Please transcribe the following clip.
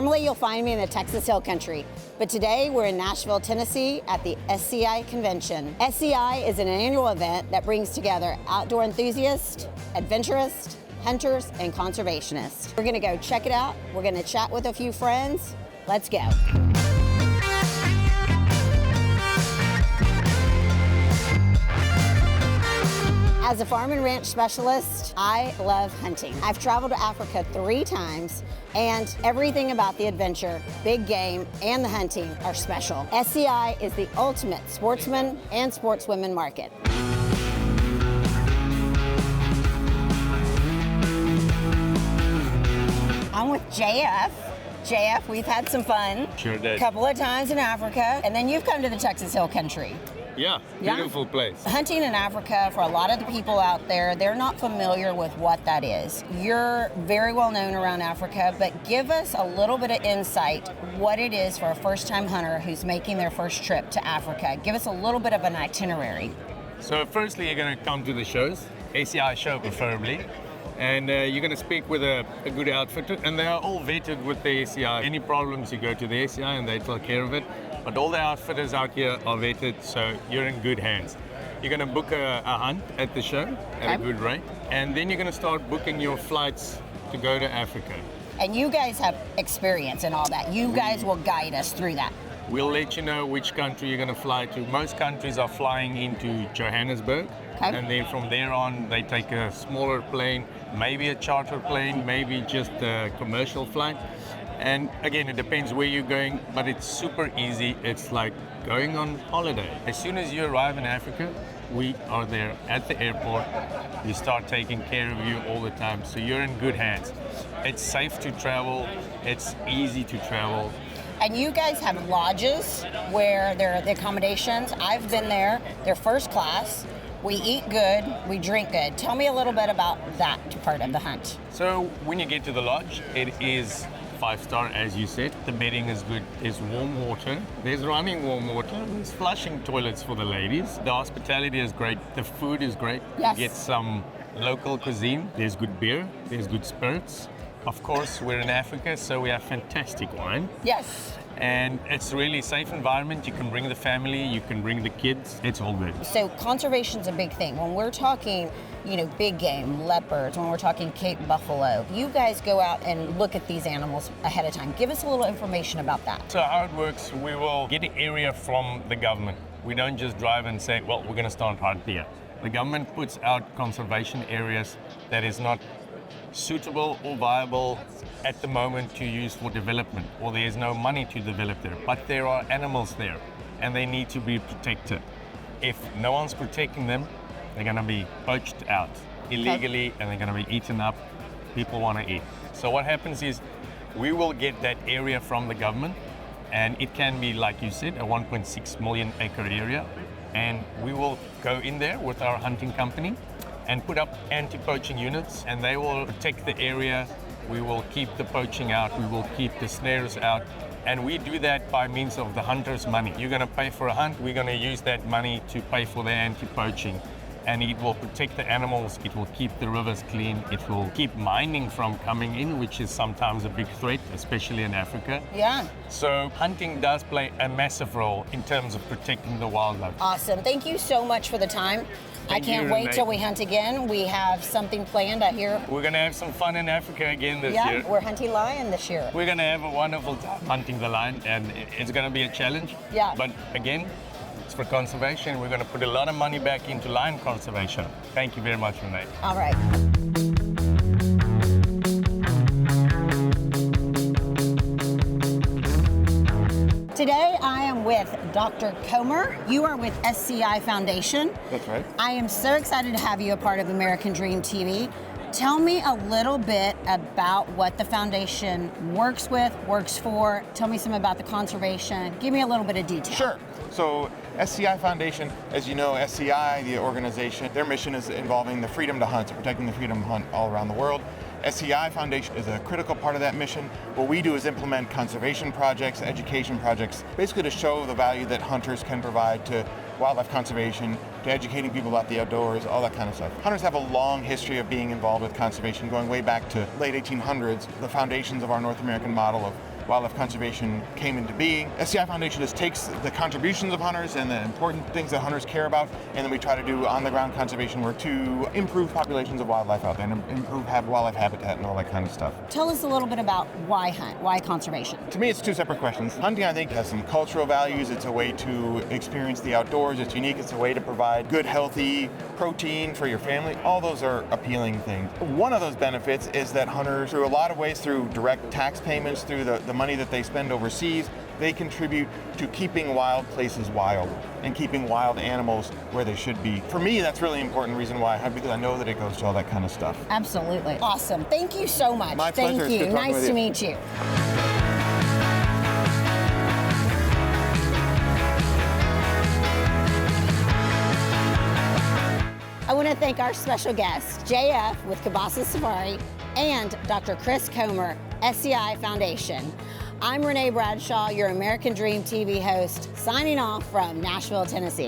Normally you'll find me in the Texas Hill Country, but today we're in Nashville, Tennessee at the SCI convention. SCI is an annual event that brings together outdoor enthusiasts, adventurists, hunters, and conservationists. We're gonna go check it out. We're gonna chat with a few friends. Let's go. As a farm and ranch specialist, I love hunting. I've traveled to Africa 3 times, and everything about the adventure, big game, and the hunting are special. SCI is the ultimate sportsman and sportswomen market. I'm with JF. JF, we've had some fun. Sure did. A couple of times in Africa, and then you've come to the Texas Hill Country. Yeah, beautiful place. Hunting in Africa, for a lot of the people out there, they're not familiar with what that is. You're very well known around Africa, but give us a little bit of insight what it is for a first-time hunter who's making their first trip to Africa. Give us a little bit of an itinerary. So firstly, you're going to come to the shows, ACI show preferably, and you're going to speak with a good outfitter, and they are all vetted with the ACI. Any problems, you go to the ACI and they take care of it. But all the outfitters out here are vetted, so you're in good hands. You're gonna book a hunt at the show at a good rate, and then you're gonna start booking your flights to go to Africa. And you guys have experience in all that. You guys will guide us through that. We'll let you know which country you're gonna fly to. Most countries are flying into Johannesburg, and then from there on, they take a smaller plane, maybe a charter plane, maybe just a commercial flight. And again, it depends where you're going, but it's super easy. It's like going on holiday. As soon as you arrive in Africa, we are there at the airport. We start taking care of you all the time, so you're in good hands. It's safe to travel. It's easy to travel. And you guys have lodges where there are the accommodations. I've been there. They're first class. We eat good, we drink good. Tell me a little bit about that part of the hunt. So when you get to the lodge, it is 5-star, as you said. The bedding is good. There's warm water. There's running warm water. There's flushing toilets for the ladies. The hospitality is great. The food is great. Yes. You get some local cuisine. There's good beer. There's good spirits. Of course, we're in Africa, so we have fantastic wine. Yes. And it's really a safe environment. You can bring the family, you can bring the kids. It's all good. So conservation's a big thing. When we're talking, big game, leopards, when we're talking Cape buffalo, you guys go out and look at these animals ahead of time. Give us a little information about that. So how it works, we will get an area from the government. We don't just drive and say, well, we're going to start hunt here. The government puts out conservation areas that is not suitable or viable at the moment to use for development, or there is no money to develop there, but there are animals there and they need to be protected. If no one's protecting them, they're going to be poached out illegally and they're going to be eaten up. People want to eat. So what happens is we will get that area from the government, and it can be, like you said, a 1.6 million acre area, and we will go in there with our hunting company and put up anti-poaching units, and they will protect the area. We will keep the poaching out, we will keep the snares out, and we do that by means of the hunter's money. You're going to pay for a hunt, we're going to use that money to pay for the anti-poaching, and it will protect the animals, it will keep the rivers clean, it will keep mining from coming in, which is sometimes a big threat, especially in Africa. Yeah. So hunting does play a massive role in terms of protecting the wildlife. Awesome. Thank you so much for the time. I can't wait till we hunt again. We have something planned out here. We're going to have some fun in Africa again this year. Yeah, we're hunting lion this year. We're going to have a wonderful time hunting the lion, and it's going to be a challenge. Yeah. But again, it's for conservation. We're going to put a lot of money back into lion conservation. Thank you very much, Renee. All right. Today I am with Dr. Comer. You are with SCI Foundation. That's right. I am so excited to have you a part of American Dream TV. Tell me a little bit about what the foundation works for. Tell me some about the conservation. Give me a little bit of detail. Sure. So SCI Foundation, as you know, SCI, the organization, their mission is involving the freedom to hunt, so protecting the freedom to hunt all around the world. SCI Foundation is a critical part of that mission. What we do is implement conservation projects, education projects, basically to show the value that hunters can provide to wildlife conservation, to educating people about the outdoors, all that kind of stuff. Hunters have a long history of being involved with conservation, going way back to late 1800s. The foundations of our North American model of wildlife conservation came into being. SCI Foundation just takes the contributions of hunters and the important things that hunters care about, and then we try to do on-the-ground conservation work to improve populations of wildlife out there and improve wildlife habitat and all that kind of stuff. Tell us a little bit about why hunt, why conservation? To me, it's two separate questions. Hunting, I think, has some cultural values. It's a way to experience the outdoors. It's unique. It's a way to provide good, healthy protein for your family. All those are appealing things. One of those benefits is that hunters, through a lot of ways, through direct tax payments, through the money that they spend overseas, they contribute to keeping wild places wild and keeping wild animals where they should be. For me, that's really important reason why I hunt, because I know that it goes to all that kind of stuff. Absolutely. Awesome. Thank you so much. My pleasure. Thank It's you. good talking Nice with to you. meet you. I want to thank our special guest, JF with Cabasa Safari, and Dr. Chris Comer, SCI Foundation. I'm Renee Bradshaw, your American Dream TV host, signing off from Nashville, Tennessee.